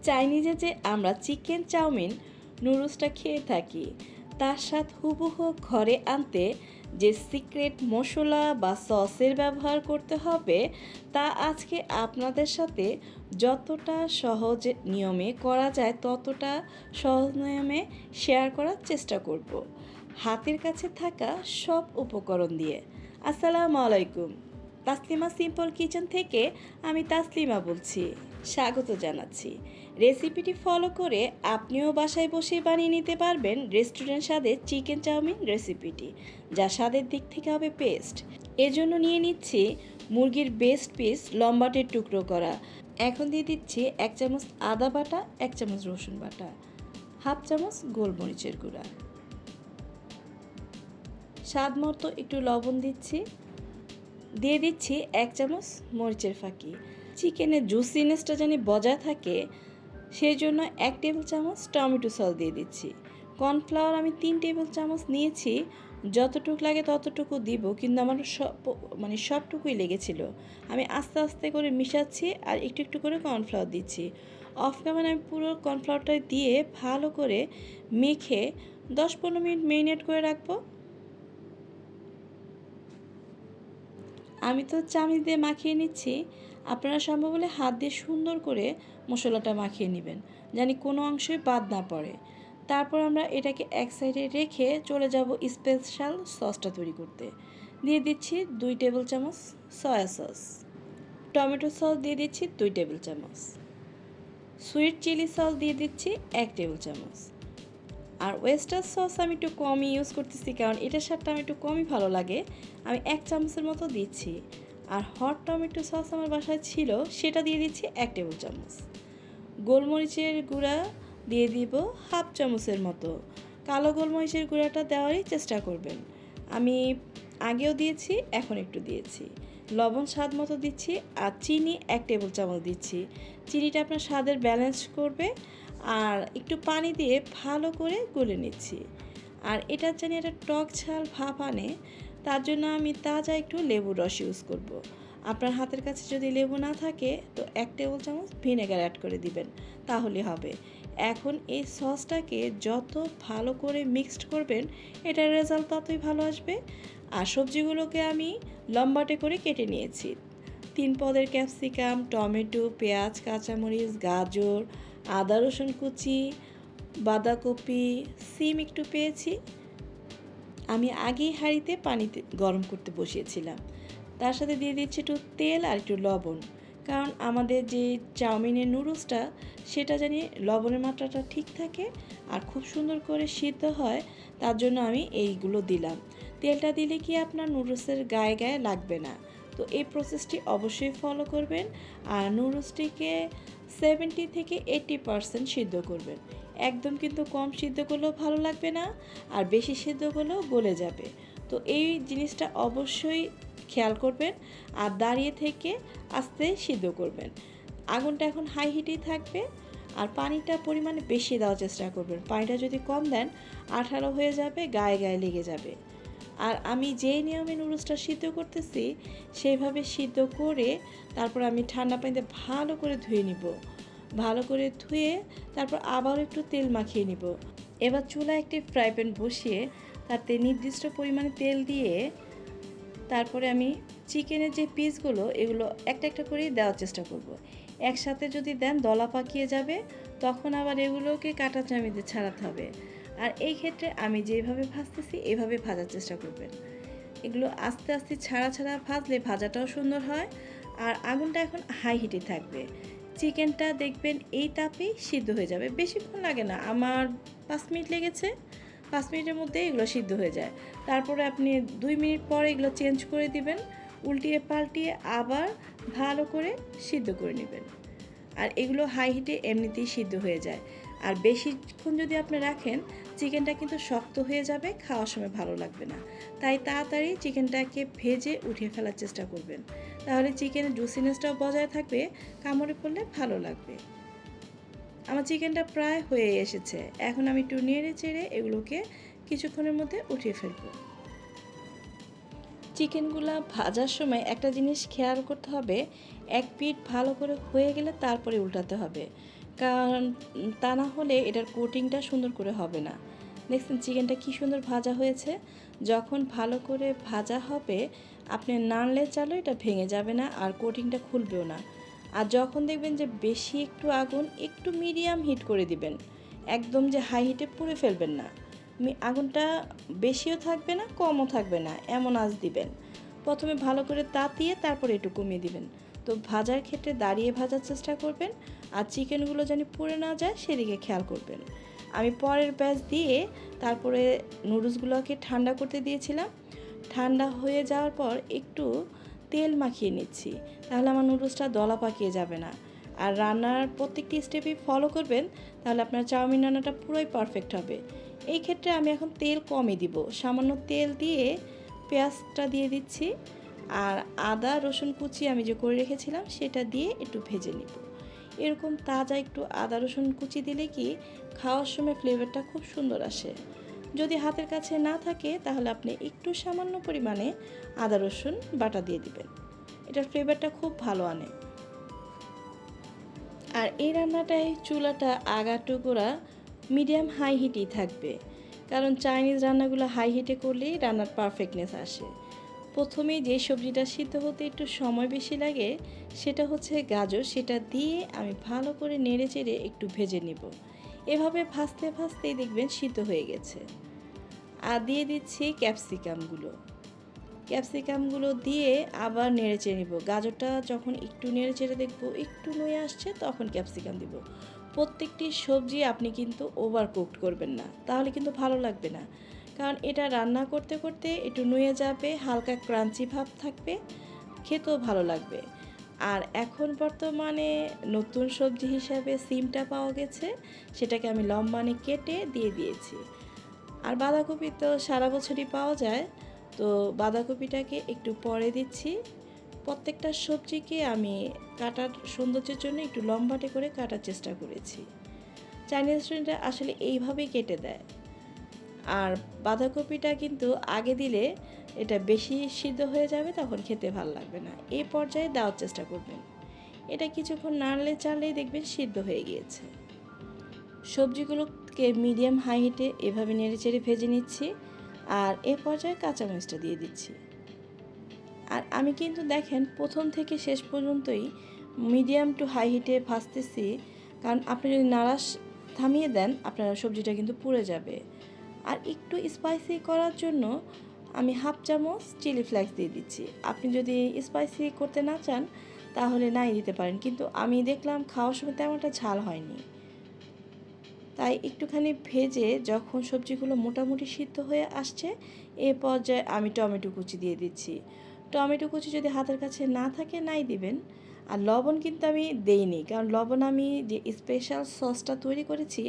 চাইনিজে যে আমরা chicken chowmein নুডলসটা খেয়ে থাকি, তার সাথে হুবহু ঘরে আনতে যে সিক্রেট মশলা বা সসের ব্যবহার করতে হবে, তা আজকে আপনাদের সাথে যতটা সহজ নিয়মে করা যায় ততটা সহজ নিয়মে শেয়ার করার চেষ্টা করব, হাতের কাছে থাকা সব উপকরণ দিয়ে। আসসালামু আলাইকুম। তাসলিমা সিম্পল কিচেন থেকে আমি তাসলিমা বলছি, স্বাগত জানাচ্ছি। রেসিপিটি ফলো করে আপনিও বাসায় বসে বানিয়ে নিতে পারবেন রেস্টুরেন্ট স্বাদের চিকেন চাউমিন রেসিপিটি, যা স্বাদের দিক থেকে হবে বেস্ট। এজন্য নিয়ে নিচ্ছি মুরগির বেস্ট পিস লম্বাটে টুকরো করা। এখন দিয়ে দিচ্ছি 1 চামচ আদা বাটা, 1 চামচ রসুন বাটা, হাফ চামচ গোলমরিচের গুঁড়া, স্বাদ মতো একটু লবণ দিচ্ছি, দিয়ে দিচ্ছি 1 চামচ মরিচের ফাঁকি। চিকেনের জুসিনেসটা যেন বজায় থাকে সেই জন্য 1 টেবিল চামচ টমেটো সস দিয়ে দিচ্ছি। কর্নফ্লাওয়ার আমি 3 টেবিল চামচ নিয়েছি, যতটুকু লাগে ততটুকু দিব, কিন্তু আমার সবটুকুই লেগেছিল। আমি আস্তে আস্তে করে মিশাচ্ছি আর একটু একটু করে কর্নফ্লাওয়ার দিচ্ছি। অফ ক্যামেরায় আমি পুরো কর্নফ্লাওয়ারটা দিয়ে ভালো করে মেখে 10-15 মিনিট মেরিনেট করে রাখবো। আমি তো চামচ দিয়ে মাখিয়ে নিচ্ছি, আপনারা সম্ভব হলে হাত দিয়ে সুন্দর করে মশলাটা মাখিয়ে নেবেন, জানি কোনো অংশই বাদ না পড়ে। তারপর আমরা এটাকে এক সাইডে রেখে চলে যাব স্পেশাল সসটা তৈরি করতে। দিয়ে দিচ্ছি 2 টেবিল চামচ সয়া সস, টমেটো সস দিয়ে দিচ্ছি 2 টেবিল চামচ, সুইট চিলি সস দিয়ে দিচ্ছি 1 টেবিল চামচ। আর ওয়েস্টার সস আমি একটু কমই ইউজ করতেছি, কারণ এটার স্বাদটা আমি একটু কমই ভালো লাগে, আমি 1 চামচের মতো দিচ্ছি। আর হট টমেটো সস আমার বাসায় ছিল, সেটা দিয়ে দিচ্ছি 1 টেবিল চামচ। গোলমরিচের গুঁড়া দিয়ে দিব হাফ চামচের মতো, কালো গোলমরিচের গুঁড়াটা দেওয়ারই চেষ্টা করবেন। আমি আগেও দিয়েছি, এখন একটু দিয়েছি। লবণ স্বাদ মতো দিচ্ছি, আর চিনি 1 টেবিল চামচ দিচ্ছি। চিনিটা আপনার স্বাদের ব্যালেন্স করবে। আর একটু পানি দিয়ে ভালো করে গুলে নিচ্ছি। আর এটার জন্য একটা টক ঝাল ভাব আনে, তার জন্য আমি তাজা একটু লেবুর রস ইউজ করব। আপনার হাতের কাছে যদি লেবু না থাকে তো 1 টেবিল চামচ ভিনেগার অ্যাড করে দিবেন, তাহলে হবে। এখন এই সসটাকে যত ভালো করে মিক্সড করবেন, এটার রেজাল্ট ততই ভালো আসবে। আর সবজিগুলোকে আমি লম্বাটে করে কেটে নিয়েছি। 3 পদের ক্যাপসিকাম, টমেটো, পেঁয়াজ, কাঁচামরিচ, গাজর, আদা রসুন কুচি, বাঁধাকপি, সিম একটু পেয়েছি। আমি আগেই হাঁড়িতে পানিতে গরম করতে বসিয়েছিলাম। তার সাথে দিয়ে দিচ্ছি একটু তেল আর একটু লবণ, কারণ আমাদের যে চাউমিনের নুডলসটা সেটা জানি লবণের মাত্রাটা ঠিক থাকে আর খুব সুন্দর করে সিদ্ধ হয়, তার জন্য আমি এইগুলো দিলাম। তেলটা দিলে কি আপনার নুডলসের গায়ে গায়ে লাগবে না। তো এই প্রসেসটি অবশ্যই ফলো করবেন। আর নুডলসটিকে 70 থেকে 80% সিদ্ধ করবেন। একদম কিন্তু কম সিদ্ধ করলেও ভালো লাগবে না, আর বেশি সিদ্ধ করলেও গলে যাবে। তো এই জিনিসটা অবশ্যই খেয়াল করবেন। আর দাঁড়িয়ে থেকে আস্তে সিদ্ধ করবেন। আগুনটা এখন হাই হিটেই থাকবে। আর পানিটা পরিমাণে বেশি দেওয়ার চেষ্টা করবেন। পানিটা যদি কম দেন আঠালো হয়ে যাবে, গায়ে গায়ে লেগে যাবে। আর আমি যেই নিয়মে নুডলসটা সিদ্ধ করতেছি সেইভাবে সিদ্ধ করে তারপর আমি ঠান্ডা পানিতে ভালো করে ধুয়ে নিব। ভালো করে ধুয়ে তারপর আবার একটু তেল মাখিয়ে নিব। এবার চুলায় একটি ফ্রাই প্যান বসিয়ে তাতে নির্দিষ্ট পরিমাণে তেল দিয়ে তারপরে আমি চিকেনের যে পিসগুলো এগুলো একটা একটা করে দেওয়ার চেষ্টা করব। একসাথে যদি দেন দলা পাকিয়ে যাবে, তখন আবার এগুলোকে কাঁটা চামিচে ছাড়াতে হবে। আর এই ক্ষেত্রে আমি যেভাবে ভাজতেছি এভাবে ভাজার চেষ্টা করবেন। এগুলো আস্তে আস্তে ছাড়া ছাড়া ভাজলে ভাজাটাও সুন্দর হয়। আর আগুনটা এখন হাই হিটে থাকবে। চিকেনটা দেখবেন এই তাপেই সিদ্ধ হয়ে যাবে, বেশিক্ষণ লাগে না, আমার 5 মিনিট লেগেছে। 5 মিনিটের মধ্যে এগুলো সিদ্ধ হয়ে যায়। তারপরে আপনি 2 মিনিট পর এগুলো চেঞ্জ করে দিবেন, উল্টিয়ে পাল্টিয়ে আবার ভালো করে সিদ্ধ করে নেবেন। আর এগুলো হাই হিটে এমনিতেই সিদ্ধ হয়ে যায়। আর বেশিক্ষণ যদি আপনি রাখেন চিকেনটা কিন্তু শক্ত হয়ে যাবে, খাওয়ার সময় ভালো লাগবে না। তাই তাড়াতাড়ি চিকেনটাকে ভেজে উঠিয়ে ফেলার চেষ্টা করবেন, তাহলে চিকেনের জুসিনেসটাও বজায় থাকবে, কামড়ে পড়লে ভালো লাগবে। আমার চিকেনটা প্রায় হয়ে এসেছে। এখন আমি একটু নেড়ে চেড়ে এগুলোকে কিছুক্ষণের মধ্যে উঠিয়ে ফেলবো। চিকেনগুলো ভাজার সময় একটা জিনিস খেয়াল করতে হবে, এক পিঠ ভালো করে হয়ে গেলে তারপরে উল্টাতে হবে, কারণ তা না হলে এটার কোটিংটা সুন্দর করে হবে না। দেখছেন চিকেনটা কি সুন্দর ভাজা হয়েছে। যখন ভালো করে ভাজা হবে আপনি নাড়লে চালো এটা ভেঙে যাবে না আর কোটিংটা খুলবেও না। আর যখন দেখবেন যে বেশি একটু আগুন একটু মিডিয়াম হিট করে দিবেন, একদম যে হাই হিটে পুড়ে ফেলবেন না। আগুনটা বেশিও থাকবে না কমও থাকবে না, এমন আঁচ দিবেন। প্রথমে ভালো করে তাতিয়ে তারপরে একটু কমিয়ে দিবেন। তো ভাজার ক্ষেত্রে দাঁড়িয়ে ভাজার চেষ্টা করবেন, আর চিকেনগুলো যেন পুড়ে না যায় সেদিকে খেয়াল করবেন। আমি পরের ব্যাচ দিয়ে তারপরে নুডলসগুলোকে ঠান্ডা করতে দিয়েছিলাম। ঠান্ডা হয়ে যাওয়ার পর একটু তেল মাখিয়ে নিচ্ছি, তাহলে আমার নুডলসটা দলা পাকিয়ে যাবে না। আর রান্নার প্রত্যেকটি স্টেপই ফলো করবেন, তাহলে আপনার চাউমিন রান্নাটা পুরোই পারফেক্ট হবে। এই ক্ষেত্রে আমি এখন তেল কমই দিব, সামান্য তেল দিয়ে পেঁয়াজটা দিয়ে দিচ্ছি, আর আদা রসুন কুচি আমি যে করে রেখেছিলাম সেটা দিয়ে একটু ভেজে নিব। এরকম তাজা একটু আদা রসুন কুচি দিলে কি খাওয়ার সময় ফ্লেভারটা খুব সুন্দর আসে। যদি হাতের কাছে না থাকে তাহলে আপনি একটু সামান্য পরিমাণে আদা রসুন বাটা দিয়ে দিবেন, এটার ফ্লেভারটা খুব ভালো আনে। আর এই রান্নাটায় চুলাটা আগাটুকুরা মিডিয়াম হাই হিটেই থাকবে, কারণ চাইনিজ রান্নাগুলো হাই হিটে করলেই রান্নার পারফেক্টনেস আসে। প্রথমেই যে সবজিটা সিদ্ধ হতে একটু সময় বেশি লাগে সেটা হচ্ছে গাজর, সেটা দিয়ে আমি ভালো করে নেড়ে চেড়ে একটু ভেজে নিব। এভাবে ভাজতে ভাজতেই দেখবেন সিদ্ধ হয়ে গেছে। আর দিয়ে দিচ্ছি ক্যাপসিকামগুলো দিয়ে আবার নেড়ে চেড়ে নিব। গাজরটা যখন একটু নেড়ে চেড়ে দেখব একটু নুয়ে আসছে তখন ক্যাপসিকাম দিব। প্রত্যেকটি সবজি আপনি কিন্তু ওভার কুকড করবেন না, তাহলে কিন্তু ভালো লাগবে না, কারণ এটা রান্না করতে করতে একটু নুয়ে যাবে, হালকা ক্রাঞ্চি ভাব থাকবে, খেতেও ভালো লাগবে। আর এখন বর্তমানে নতুন সবজি হিসাবে সিমটা পাওয়া গেছে, সেটাকে আমি লম্বানে কেটে দিয়ে দিয়েছি। আর বাঁধাকপি তো সারা বছরই পাওয়া যায়, তো বাঁধাকপিটাকে একটু পরে দিচ্ছি। প্রত্যেকটা সবজিকে আমি কাটার সৌন্দর্যের জন্য একটু লম্বাটে করে কাটার চেষ্টা করেছি। চাইনিজ রেস্টুরেন্টে আসলে এইভাবেই কেটে দেয়। আর বাঁধাকপিটা কিন্তু আগে দিলে এটা বেশি সিদ্ধ হয়ে যাবে, তখন খেতে ভালো লাগবে না। এই পর্যায়ে দেওয়ার চেষ্টা করবেন। এটা কিছুক্ষণ নাড়লে চাড়লেই দেখবেন সিদ্ধ হয়ে গিয়েছে। সবজিগুলোকে মিডিয়াম হাই হিটে এভাবে নেড়ে চেড়ে ভেজে নিচ্ছি, আর এ পর্যায়ে কাঁচামরিচটা দিয়ে দিচ্ছি। আর আমি কিন্তু দেখেন প্রথম থেকে শেষ পর্যন্তই মিডিয়াম টু হাই হিটে ভাজতেছি, কারণ আপনি যদি নাড়া থামিয়ে দেন আপনার সবজিটা কিন্তু পুড়ে যাবে। আর একটু স্পাইসি করার জন্য আমি হাফ চামচ চিলি ফ্লেক্স দিয়ে দিচ্ছি। আপনি যদি স্পাইসি করতে না চান তাহলে নাই দিতে পারেন, কিন্তু আমি দেখলাম খাওয়ার সময় তেমনটা ঝাল হয়নি, তাই একটুখানি ভেজে যখন সবজিগুলো মোটামুটি সিদ্ধ হয়ে আসছে এ পর্যায়ে আমি টমেটো কুচি দিয়ে দিচ্ছি। টমেটো কুচি যদি হাতের কাছে না থাকে নাই দিবেন। আর লবণ কিন্তু আমি দেইনি, কারণ লবণ আমি যে স্পেশাল সসটা তৈরি করেছি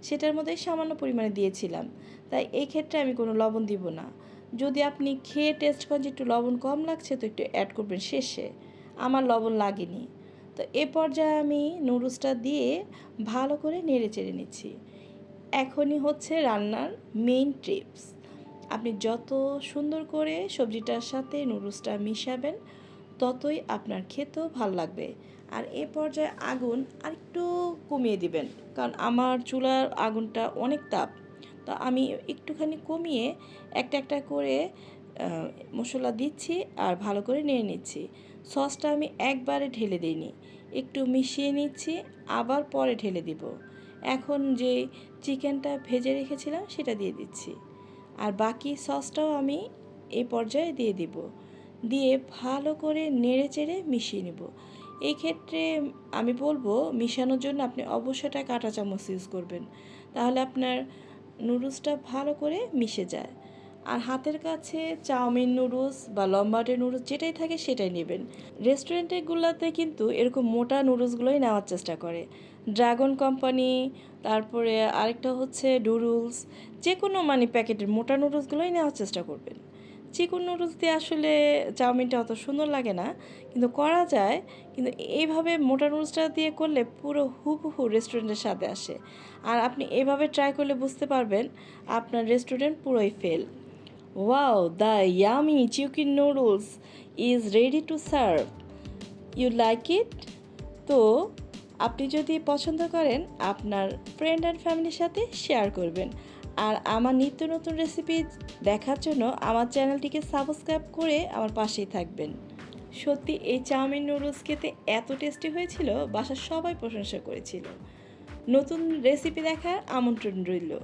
সেটার মধ্যে সামান্য পরিমাণে দিয়েছিলাম, তাই এই ক্ষেত্রে আমি কোনো লবণ দিব না। যদি আপনি খেয়ে টেস্ট করেন যে একটু লবণ কম লাগছে তো একটু অ্যাড করবেন শেষে, আমার লবণ লাগেনি। তো এ পর্যায়ে আমি নুডলসটা দিয়ে ভালো করে নেড়ে চেড়ে নিচ্ছি। এখনই হচ্ছে রান্নার মেইন টিপস। আপনি যত সুন্দর করে সবজিটার সাথে নুডলসটা মিশাবেন ততই আপনার খেতেও ভালো লাগবে। আর এ পর্যায়ে আগুন আরেকটু কমিয়ে দিবেন, কারণ আমার চুলার আগুনটা অনেক তাপ, তো আমি একটুখানি কমিয়ে একটা একটা করে মশলা দিচ্ছি আর ভালো করে নেড়ে নিচ্ছি। সসটা আমি একবারে ঢেলে দিইনি, একটু মিশিয়ে নিচ্ছি, আবার পরে ঢেলে দিব। এখন যে চিকেনটা ভেজে রেখেছিলাম সেটা দিয়ে দিচ্ছি, আর বাকি সসটাও আমি এই পর্যায়ে দিয়ে দিব। দিয়ে ভালো করে নেড়ে চেড়ে মিশিয়ে নেব। এই ক্ষেত্রে আমি বলবো মিশানোর জন্য আপনি অবশ্যই একটা কাঁটা চামচ ইউজ করবেন, তাহলে আপনার নুডলসটা ভালো করে মিশে যায়। আর হাতের কাছে চাউমিন নুডলস বা লম্বাটে নুডলস যেটাই থাকে সেটাই নেবেন। রেস্টুরেন্টগুলোতে কিন্তু এরকম মোটা নুডলসগুলোই নেওয়ার চেষ্টা করে, ড্রাগন কোম্পানি, তারপরে আরেকটা হচ্ছে ডুডলস, যে কোনো মানে প্যাকেটের মোটা নুডলসগুলোই নেওয়ার চেষ্টা করবেন। চিকেন নুডলস দিয়ে আসলে চাউমিনটা অত সুন্দর লাগে না, কিন্তু করা যায়। কিন্তু এইভাবে মোটা নুডলসটা দিয়ে করলে পুরো হুবহু রেস্টুরেন্টের স্বাদে আসে। আর আপনি এভাবে ট্রাই করলে বুঝতে পারবেন আপনার রেস্টুরেন্ট পুরোই fail. Wow, the yummy chicken noodles is ready to serve. You like it? তো আপনি যদি পছন্দ করেন আপনার ফ্রেন্ড অ্যান্ড ফ্যামিলির সাথে শেয়ার করবেন। আর আমার নিত্য নতুন রেসিপি দেখার জন্য আমার চ্যানেলটিকে সাবস্ক্রাইব করে আমার পাশেই থাকবেন। সত্যি এই চাউমিন নুডলস খেতে এত টেস্টি হয়েছিল, বাসার সবাই প্রশংসা করেছিল। নতুন রেসিপি দেখার আমন্ত্রণ রইল।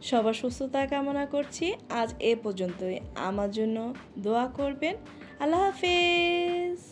সবার সুস্থতা কামনা করছি। আজ এ পর্যন্তই। আমার জন্য দোয়া করবেন। আল্লাহ হাফেজ।